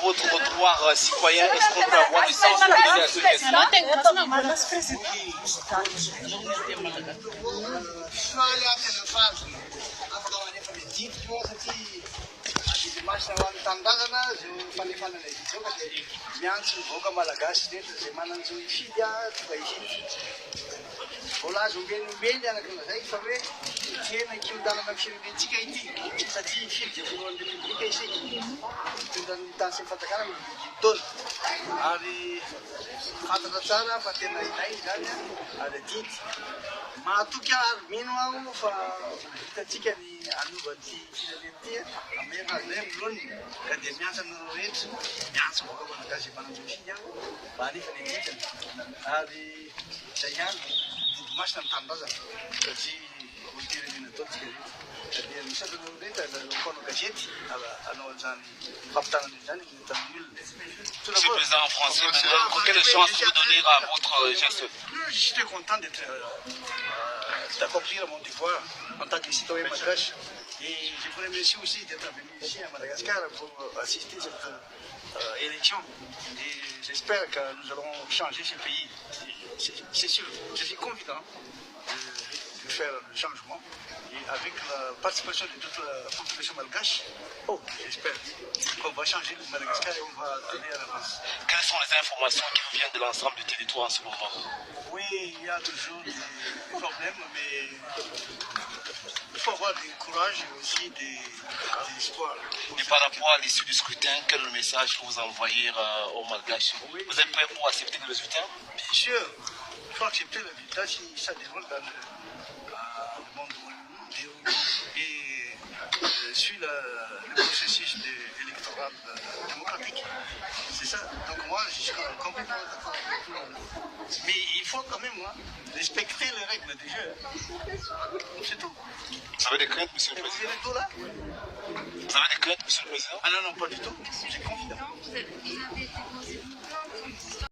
votre devoir citoyen, est-ce qu'on peut avoir du sensibiliser à ce geste? Voilà, je viens de bien dans la conversation, vous savez, tiens, qui dans la fiche, ça dit, fiche, vous voulez le public ici, dans ces photographes, donne. Allez, Fatratana, Fatena, allez, dites, mais en tout cas, minimum, peut-être à nous, à même à l'un, quand des miens sont nous riches, miens sont beaucoup de cas, c'est pas nous aussi, Bani, allez, Sayan. Mas não está nada. Hoje o dia de Natal que é não sei do dia da quando a gente a nós já captando já nem está nul. Monsieur le Président français, maintenant, quelle chance vous donnez à votre geste? Je suis content d'accomplir mon devoir en tant que citoyen malgache. Et je vous remercie aussi d'être venu ici à Madagascar pour assister à cette élection. Et j'espère que nous allons changer ce pays. C'est sûr, je suis confident de faire le changement. Et avec la participation de toute la population malgache, j'espère qu'on va changer le Madagascar et on va aller à l'avance. Quelles sont les informations qui vous viennent de l'ensemble du territoire en ce moment? Oui, il y a toujours des problèmes, mais il faut avoir du courage et aussi des espoirs. Et par rapport à l'issue du scrutin, quel est le message que vous envoyez aux Malgaches? Vous êtes prêts pour accepter le résultat? Bien sûr, il faut accepter le résultat si ça déroule dans le monde et suit le processus électoral démocratique. C'est ça. Donc moi, je suis complètement d'accord avec tout le monde. Mais il faut quand même respecter les règles du jeu. C'est tout. Vous avez des craintes, Monsieur le Vous Président? venez tout là? Vous avez des craintes, Monsieur le Président? Ah non, pas du tout. J'ai confiance. Vous avez été